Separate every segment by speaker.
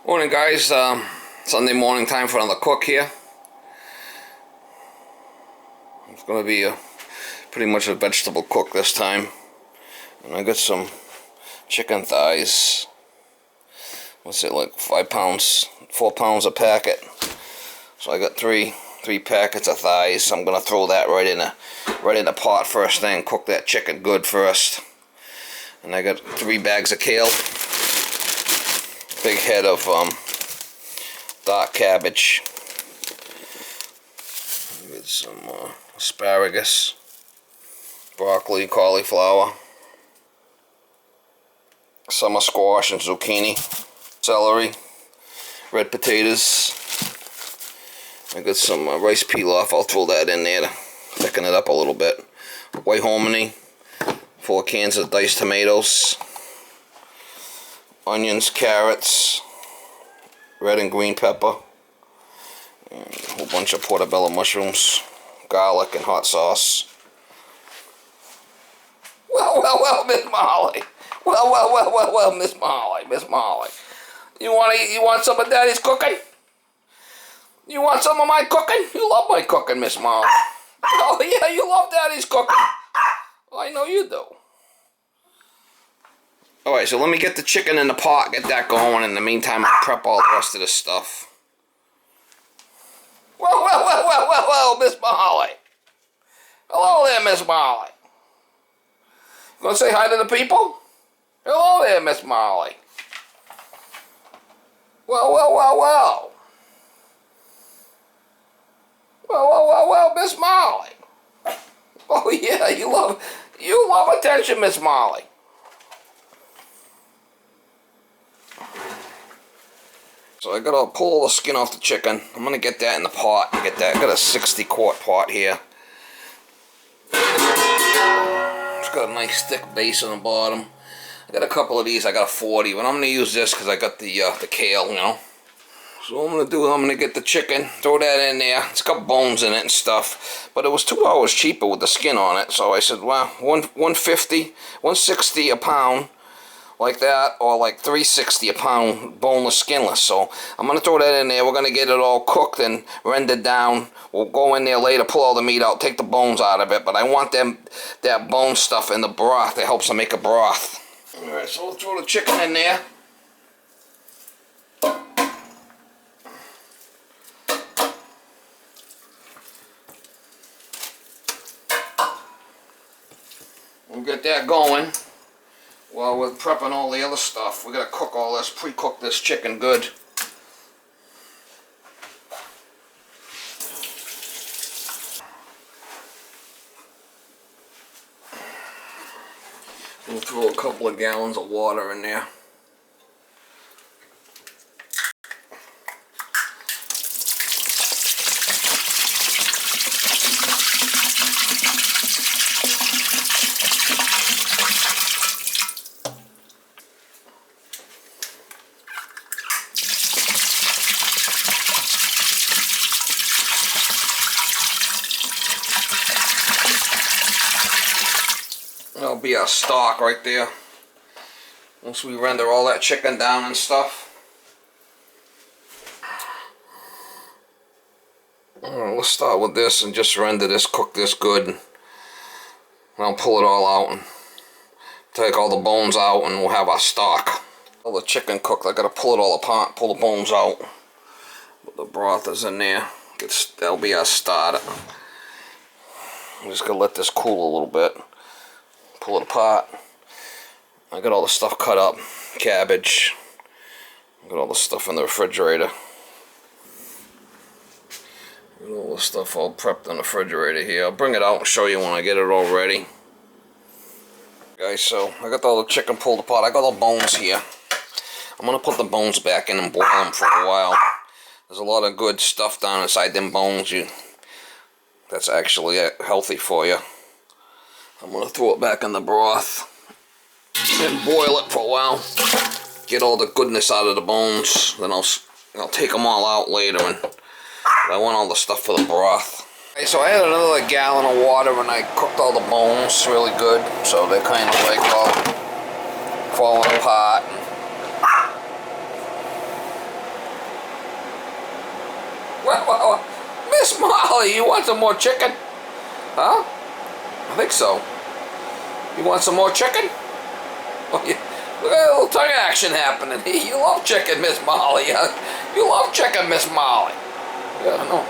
Speaker 1: Morning guys, Sunday morning time for another cook here. It's going to be pretty much a vegetable cook this time. And I got some chicken thighs. What's it, like 5 pounds, 4 pounds a packet. So I got three packets of thighs. I'm going to throw that right in the pot first thing, cook that chicken good first. And I got 3 bags of kale. Big head of dark cabbage. Get some asparagus, broccoli, cauliflower, summer squash and zucchini, celery, red potatoes. I got some rice pilaf. I'll throw that in there to thicken it up a little bit. White hominy, 4 cans of diced tomatoes, onions, carrots, red and green pepper, and a whole bunch of portobello mushrooms, garlic, and hot sauce. Well, Miss Molly. Well, Miss Molly. You want some of Daddy's cooking? You want some of my cooking? You love my cooking, Miss Molly. Oh yeah, you love Daddy's cooking. I know you do. Alright, so let me get the chicken in the pot, get that going. In the meantime, I'll prep all the rest of this stuff. Well, Miss Molly. Hello there, Miss Molly. You gonna say hi to the people? Hello there, Miss Molly. Well, Miss Molly. Oh yeah, you love attention, Miss Molly. So I gotta pull all the skin off the chicken. I'm gonna get that in the pot. I got a 60-quart pot here. It's got a nice thick base on the bottom. I got a couple of these. I got a 40, but I'm gonna use this because I got the kale, you know. So what I'm gonna do is I'm gonna get the chicken, throw that in there. It's got bones in it and stuff, but it was $2 cheaper with the skin on it. So I said, well, 160 a pound. Like that, or like $3.60 a pound boneless, skinless. So I'm gonna throw that in there. We're gonna get it all cooked and rendered down. We'll go in there later, pull all the meat out, take the bones out of it. But I want that bone stuff in the broth. It helps to make a broth. All right, so we'll throw the chicken in there. We'll get that going. While we're prepping all the other stuff, we gotta cook all this, pre-cook this chicken good. We'll throw a couple of gallons of water in there. That'll be our stock right there. Once we render all that chicken down and stuff. Alright, let's start with this and just render this, cook this good. And I'll pull it all out and take all the bones out and we'll have our stock. All the chicken cooked, I gotta pull it all apart, pull the bones out. But the broth is in there. That'll be our starter. I'm just gonna let this cool a little bit. Pull it apart. I got all the stuff cut up. Cabbage. I got all the stuff in the refrigerator. Got all the stuff all prepped in the refrigerator here. I'll bring it out and show you when I get it all ready. Guys, so I got all the chicken pulled apart. I got all the bones here. I'm gonna put the bones back in and boil them for a while. There's a lot of good stuff down inside them bones. That's actually healthy for you. I'm going to throw it back in the broth and boil it for a while. Get all the goodness out of the bones. Then I'll take them all out later. And I want all the stuff for the broth. Okay, so I had another gallon of water and I cooked all the bones really good. So they're kind of like all falling apart. Flour. Miss Molly, you want some more chicken? Huh? I think so. You want some more chicken? Oh, yeah. Look at a little tongue action happening. You love chicken, Miss Molly. You love chicken, Miss Molly. Yeah, I know.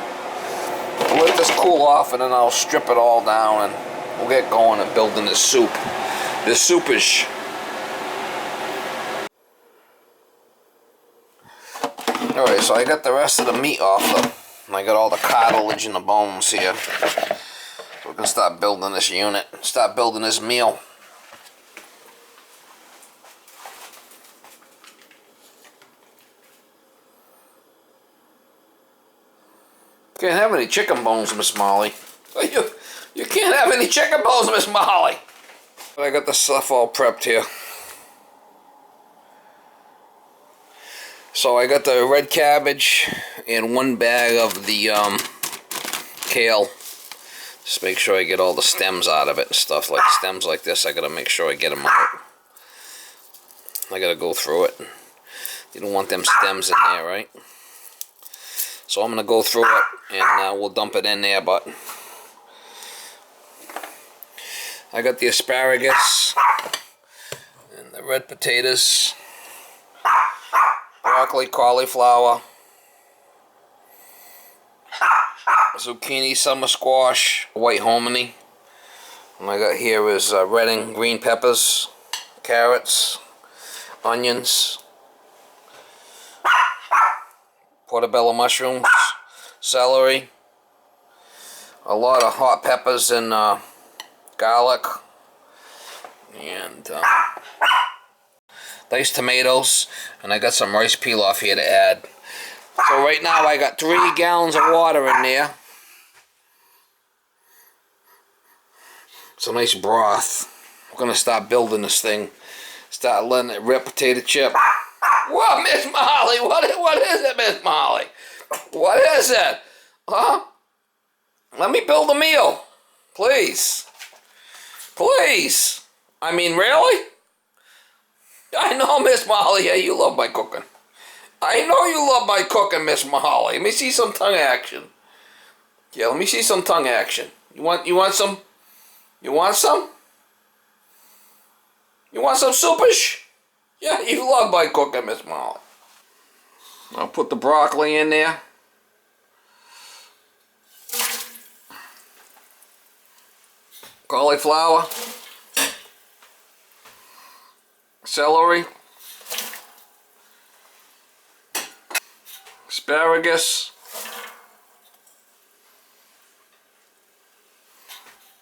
Speaker 1: We'll let this cool off and then I'll strip it all down and we'll get going and building this soup. This soupish. Alright, so I got the rest of the meat off and I got all the cartilage and the bones here. So we can start building this unit, start building this meal. Can't have any chicken bones, Miss Molly. You can't have any chicken bones, Miss Molly. But I got the stuff all prepped here. So I got the red cabbage and 1 bag of the kale. Just make sure I get all the stems out of it and stuff. Like stems like this, I gotta make sure I get them out. I gotta go through it. You don't want them stems in there, right? So I'm gonna go through it and we'll dump it in there, but I got the asparagus and the red potatoes, broccoli, cauliflower, zucchini, summer squash, white hominy. And I got here is red and green peppers, carrots, onions, portobello mushrooms, celery, a lot of hot peppers and garlic, and diced tomatoes, and I got some rice pilaf here to add. So right now I got 3 gallons of water in there. It's a nice broth. I'm gonna start building this thing. Start letting it rip. Potato chip. What, Miss Molly? What is it, Miss Molly? What is it? Huh? Let me build a meal. Please. Please. I mean, really? I know, Miss Molly. Yeah, you love my cooking. I know you love my cooking, Miss Molly. Let me see some tongue action. Yeah, let me see some tongue action. You want some? You want some? You want some soupish? Yeah, you love my cooking, Miss Molly. I'll put the broccoli in there. Cauliflower. Celery. Asparagus.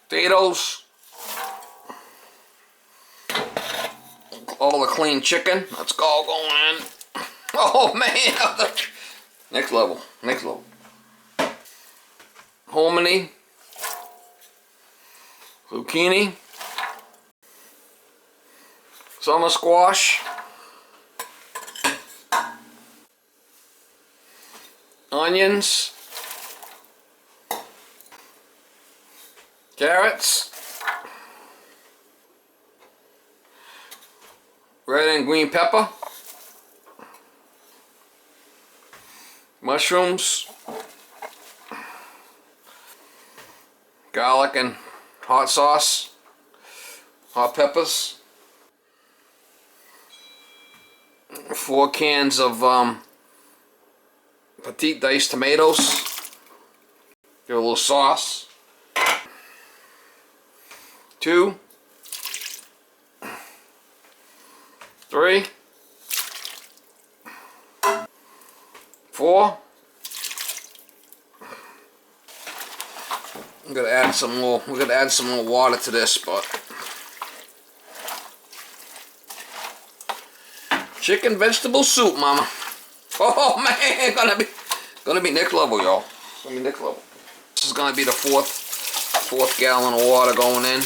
Speaker 1: Potatoes. All the clean chicken. That's all going in. Oh man! Next level. Next level. Hominy. Zucchini. Summer squash. Onions. Carrots. Red and green pepper. Mushrooms. Garlic and hot sauce. Hot peppers. 4 cans of petite diced tomatoes. Give a little sauce. 2, 3, 4. I'm gonna add some more. We're gonna add some more water to this, but chicken vegetable soup, mama. Oh man, gonna be next level, y'all. Gonna be next level. This is gonna be the fourth gallon of water going in.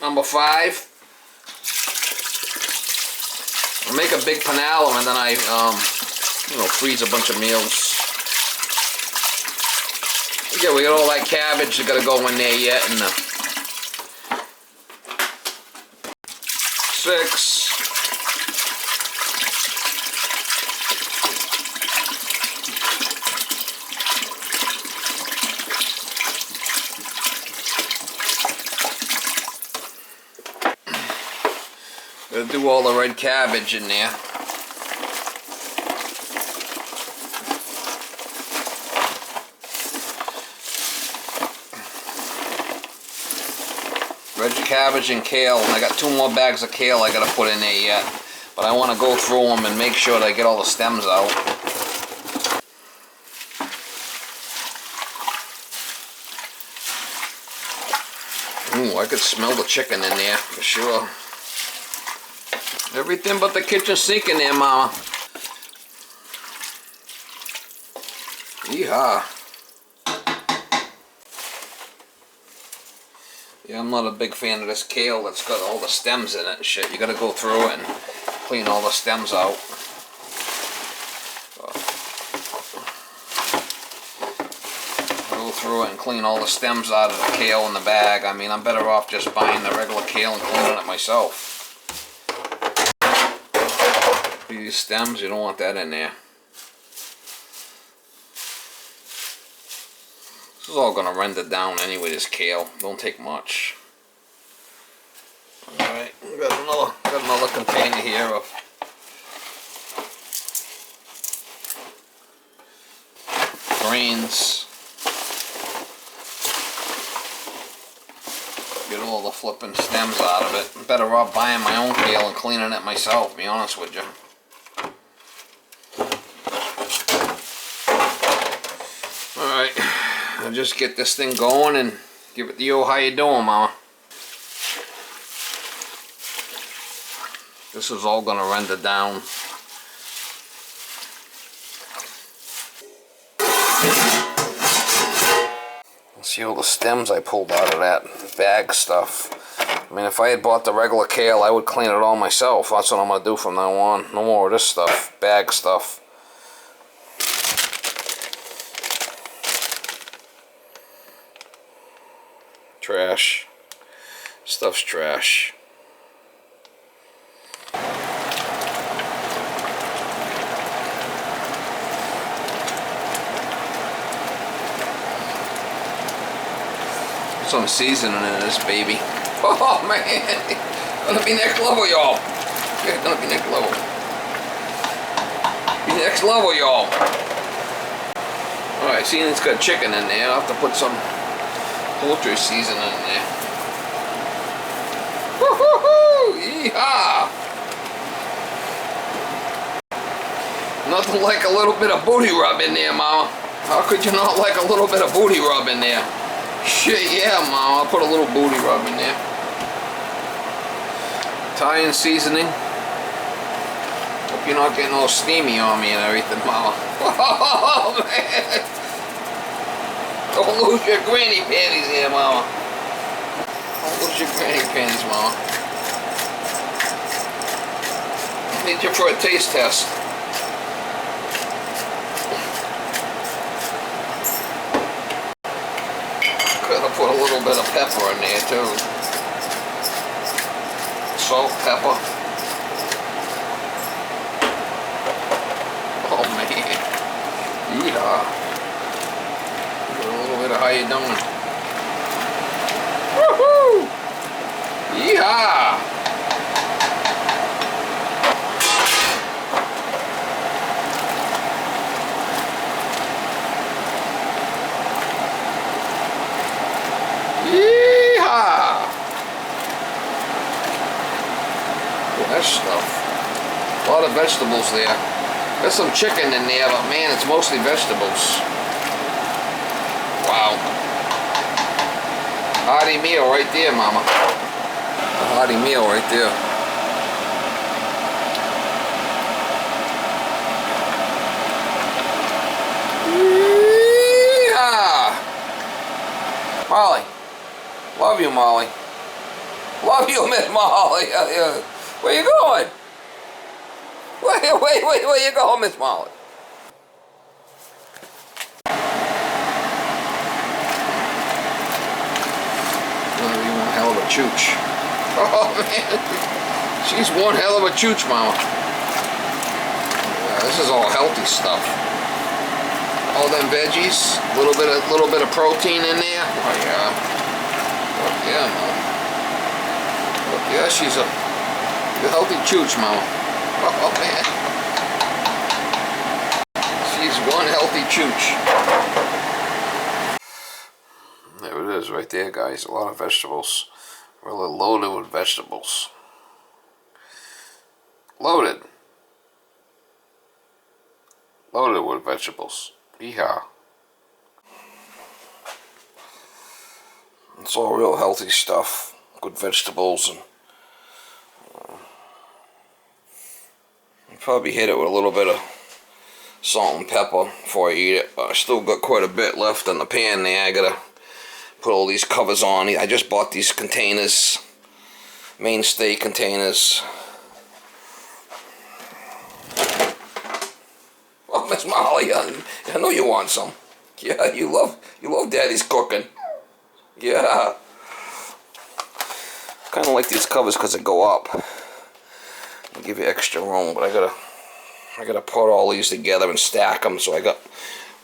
Speaker 1: Number 5. I make a big panalo and then I, freeze a bunch of meals. Yeah, we got all that cabbage that gotta go in there yet, and 6. Gonna do all the red cabbage in there. Red cabbage and kale, and I got 2 more bags of kale I gotta put in there yet. But I want to go through them and make sure that I get all the stems out. Ooh, I could smell the chicken in there for sure. Everything but the kitchen sink in there, Mama. Yeehaw. Yeah, I'm not a big fan of this kale that's got all the stems in it and shit. You gotta go through it and clean all the stems out. Go through it and clean all the stems out of the kale in the bag. I mean, I'm better off just buying the regular kale and cleaning it myself. These stems, you don't want that in there. This is all gonna render down anyway, this kale. Don't take much. Alright, got another container here of greens. Get all the flipping stems out of it. I'm better off buying my own kale and cleaning it myself, to be honest with you. Alright, I'll just get this thing going and give it the old how you doing, Mama. This is all gonna render down. See all the stems I pulled out of that bag stuff. I mean, if I had bought the regular kale, I would clean it all myself. That's what I'm gonna do from now on. No more of this stuff, bag stuff. Trash. Stuff's trash. Put some seasoning in this baby. Oh man, gonna be next level, y'all. It's gonna be next level. Be next level, y'all. All right, see, it's got chicken in there. I'll have to put some poultry seasoning in there. Woo-hoo-hoo! Yeehaw! Nothing like a little bit of booty rub in there, Mama. How could you not like a little bit of booty rub in there? Shit, yeah, Mama. I'll put a little booty rub in there. Italian seasoning. Hope you're not getting all steamy on me and everything, Mama. Oh, man. Don't lose your granny panties here, Mama. Don't lose your granny panties, Mama. I need you for a taste test. Could have put a little bit of pepper in there, too. Salt, pepper. Oh, man. Yeehaw. How you doing? Woohoo! Yeehaw! Yeehaw! Look at that stuff. A lot of vegetables there. There's some chicken in there, but man, it's mostly vegetables. Wow. Hearty meal right there, Mama. A hearty meal right there. Yeah. Molly. Love you, Molly. Love you, Miss Molly. Where you going? Where you going, Miss Molly? Chooch. Oh man. She's one hell of a chooch, Mama. This is all healthy stuff. All them veggies, little bit of protein in there. Oh yeah. Oh yeah, Mama. Oh yeah, she's a healthy chooch, Mama. Oh man. She's one healthy chooch. There it is right there, guys. A lot of vegetables. Really loaded with vegetables. Loaded. Loaded with vegetables. Yeehaw. It's all real healthy stuff. Good vegetables. And probably hit it with a little bit of salt and pepper before I eat it. But I still got quite a bit left in the pan there. I gotta put all these covers on. I just bought these containers. Mainstay containers. Oh, Miss Molly, I know you want some. Yeah, you love Daddy's cooking. Yeah. Kind of like these covers because they go up. They give you extra room, but I gotta put all these together and stack them so I got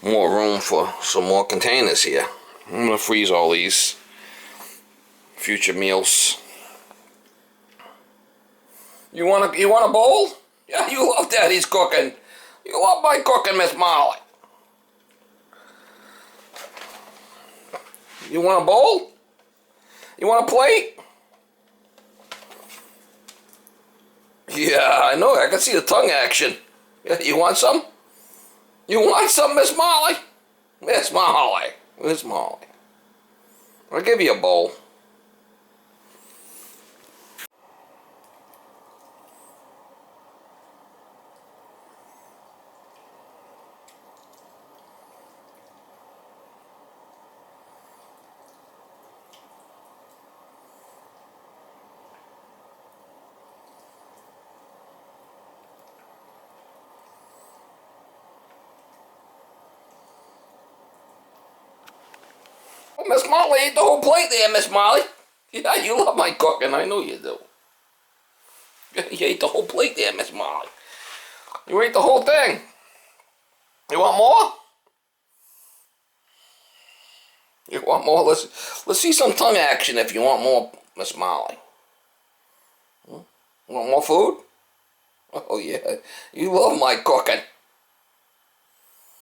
Speaker 1: more room for some more containers here. I'm gonna freeze all these future meals. You want a bowl? Yeah, you love Daddy's cooking. You love my cooking, Miss Molly. You want a bowl? You want a plate? Yeah, I know. I can see the tongue action. Yeah, you want some? You want some, Miss Molly? Miss Molly. Miss Molly. I'll give you a bowl. Miss Molly ate the whole plate there, Miss Molly. Yeah, you love my cooking. I know you do. You ate the whole plate there, Miss Molly. You ate the whole thing. You want more? You want more? Let's see some tongue action if you want more, Miss Molly. You want more food? Oh yeah, you love my cooking.